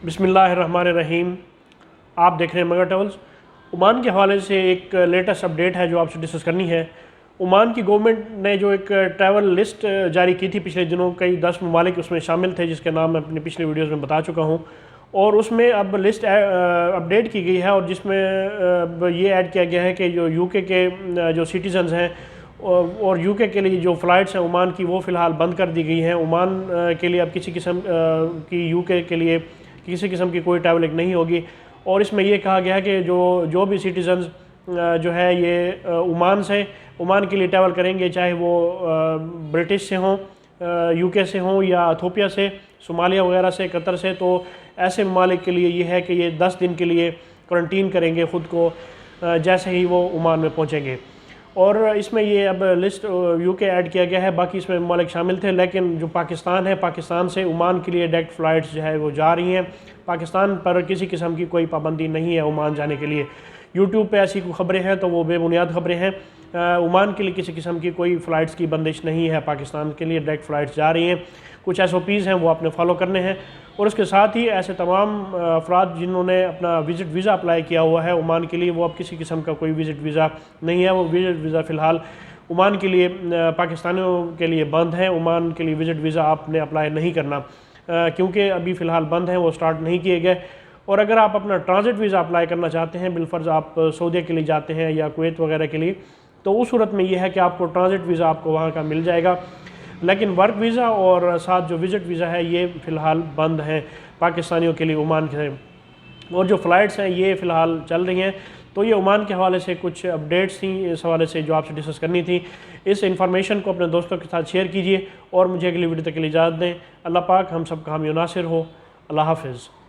बिस्मिल्लाहिर्रहमानिर्रहीम। आप देख रहे हैं मगर ट्रैवल्स। ओमान के हवाले से एक लेटेस्ट अपडेट है जो आपसे डिस्कस करनी है। ओमान की गवर्नमेंट ने जो एक ट्रैवल लिस्ट जारी की थी पिछले दिनों, कई 10 ममालिक उसमें शामिल थे जिसके नाम मैं अपनी पिछली वीडियोज़ में बता चुका हूँ। और उसमें अब लिस्ट अपडेट की गई है और जिसमें ये ऐड किया गया है कि जो यूके के जो सिटीज़न्स हैं और यूके के लिए जो फ़्लाइट्स हैं ओमान की, वो फ़िलहाल बंद कर दी गई हैं। ओमान के लिए अब किसी किस्म की यूके के लिए किसी किस्म की कोई ट्रैवलिंग नहीं होगी। और इसमें यह कहा गया है कि जो भी सिटीज़न्स जो है ये ओमान के लिए ट्रैवल करेंगे, चाहे वो ब्रिटिश से हों, यूके से हों या इथोपिया से, सोमालिया वगैरह से, कतर से, तो ऐसे ममालिक के लिए ये है कि ये 10 दिन के लिए क्वारंटीन करेंगे ख़ुद को जैसे ही वो ओमान में पहुँचेंगे। और इसमें ये अब लिस्ट यूके ऐड किया गया है, बाकी इसमें ममालिक शामिल थे। लेकिन जो पाकिस्तान है, पाकिस्तान से ओमान के लिए डायरेक्ट फ़्लाइट्स जो है वो जा रही हैं। पाकिस्तान पर किसी किस्म की कोई पाबंदी नहीं है ओमान जाने के लिए। यूट्यूब पे ऐसी कोई ख़बरें हैं तो वो बेबुनियाद ख़बरें हैं। ओमान के लिए किसी किस्म की कोई फ़्लाइट्स की बंदिश नहीं है, पाकिस्तान के लिए डायरेक्ट फ़्लाइट्स जा रही हैं। कुछ SOPs हैं वो आपने फॉलो करने हैं। और उसके साथ ही ऐसे तमाम अफराद जिन्होंने अपना विज़िट वीज़ा अप्लाई किया हुआ है ओमान के लिए, वो अब किसी किस्म का कोई विज़िट वीज़ा नहीं है। वो विज़िट वीज़ा फ़िलहाल ओमान के लिए पाकिस्तानियों के लिए बंद है। ओमान के लिए विज़िट वीज़ा आपने अप्लाई नहीं करना क्योंकि अभी फ़िलहाल बंद हैं, वो स्टार्ट नहीं किए गए। और अगर आप अपना ट्रांजिट वीज़ा अप्लाई करना चाहते हैं, बिलफ़र्ज़ आप सऊदी के लिए जाते हैं या कुवैत वगैरह के लिए, तो उस सूरत में यह है कि आपको ट्रांजिट वीज़ा आपको वहाँ का मिल जाएगा। लेकिन वर्क वीज़ा और साथ जो विज़िट वीज़ा है ये फ़िलहाल बंद हैं पाकिस्तानियों के लिए ओमान के। और जो फ़्लाइट्स हैं ये फ़िलहाल चल रही हैं। तो ये ओमान के हवाले से कुछ अपडेट्स थी इस हवाले से जो आपसे डिस्कस करनी थी। इस इन्फॉर्मेशन को अपने दोस्तों के साथ शेयर कीजिए और मुझे अगली वीडियो तक के लिए इजाज़त दें। अल्लाह पाक हम सब का हामी नासिर हो। अल्लाह हाफ़िज़।